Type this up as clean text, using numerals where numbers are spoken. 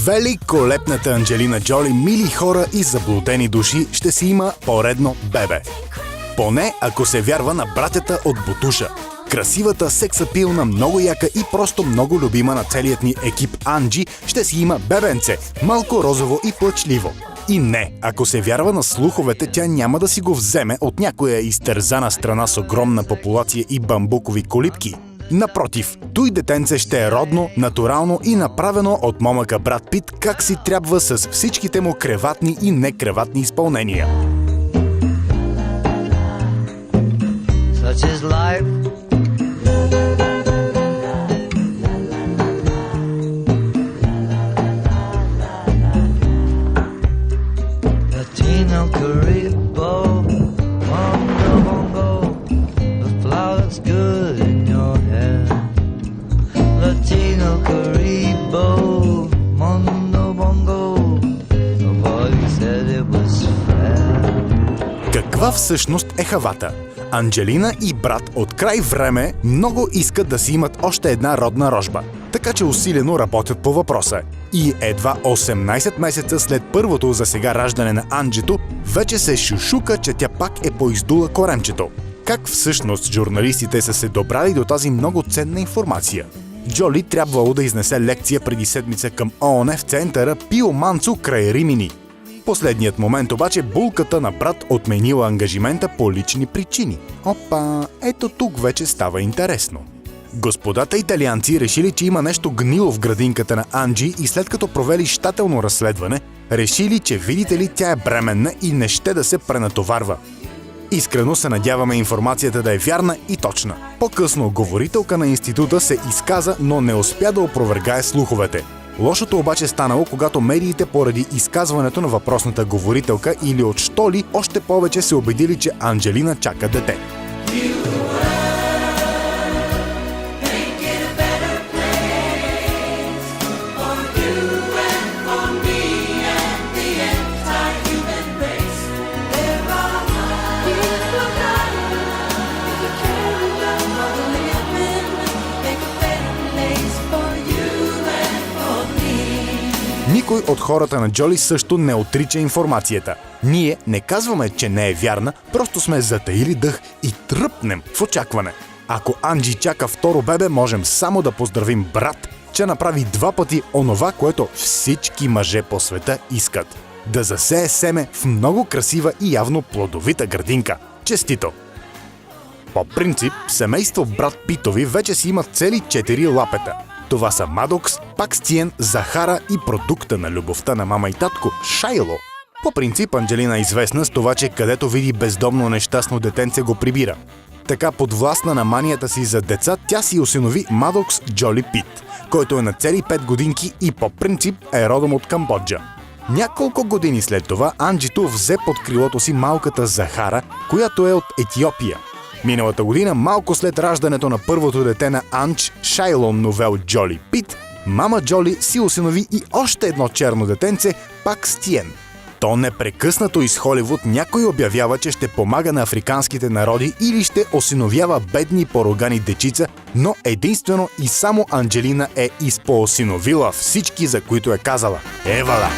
Великолепната Анджелина Джоли, мили хора и заблудени души, ще си има поредно бебе. Поне ако се вярва на братята от Бутуша. Красивата, сексапилна, много яка и просто много любима на целият ни екип Анджи ще си има бебенце, малко розово и плачливо. И не, ако се вярва на слуховете, тя няма да си го вземе от някоя изтързана страна с огромна популация и бамбукови колибки. Напротив, той детенце ще е родно, натурално и направено от момъка Брат Пит, как си трябва с всичките му креватни и некреватни изпълнения. Such is life. Latino Caribbo, bongo bongo, the flowers good in your hair. Latino Caribbo, mondo bongo, nobody said it was fair. Каква всъщност е хавата? Анджелина и брат от край време много искат да си имат още една родна рожба, така че усилено работят по въпроса. И едва 18 месеца след първото за сега раждане на Анджито, вече се шушука, че тя пак е поиздула коремчето. Как всъщност журналистите са се добрали до тази много ценна информация? Джоли трябвало да изнесе лекция преди седмица към ООН в центъра Пио Манцо край Римини. Последният момент обаче булката на брат отменила ангажимента по лични причини. Опа, ето тук вече става интересно. Господата италианци решили, че има нещо гнило в градинката на Анджи и след като провели щателно разследване, решили, че видите ли тя е бременна и не ще да се пренатоварва. Искрено се надяваме информацията да е вярна и точна. По-късно говорителка на института се изказа, но не успя да опровергае слуховете. Лошото обаче станало, когато медиите поради изказването на въпросната говорителка или от що ли още повече се убедили, че Анджелина чака дете. Никой от хората на Джоли също не отрича информацията. Ние не казваме, че не е вярна, просто сме затаили дъх и тръпнем в очакване. Ако Анджи чака второ бебе, можем само да поздравим брат, че направи 2 пъти онова, което всички мъже по света искат. Да засее семе в много красива и явно плодовита градинка. Честито! По принцип, семейство брат Питови вече си имат цели 4 лапета. Това са Мадокс, Пакстиен, Захара и продукта на любовта на мама и татко Шайло. По принцип, Анджелина е известна с това, че където види бездомно нещастно детенце го прибира. Така подвластна на манията си за деца, тя си осинови Мадокс Джоли Пит, който е на цели 5 годинки и по принцип е родом от Камбоджа. Няколко години след това Анджито взе под крилото си малката Захара, която е от Етиопия. Миналата година, малко след раждането на първото дете на Анч, Шайло Новел Джоли Пит, мама Джоли си осинови и още едно черно детенце, Пакстиен. То непрекъснато из Холивуд някой обявява, че ще помага на африканските народи или ще осиновява бедни порогани дечица, но единствено и само Анджелина е изпоосиновила всички, за които е казала. Евала!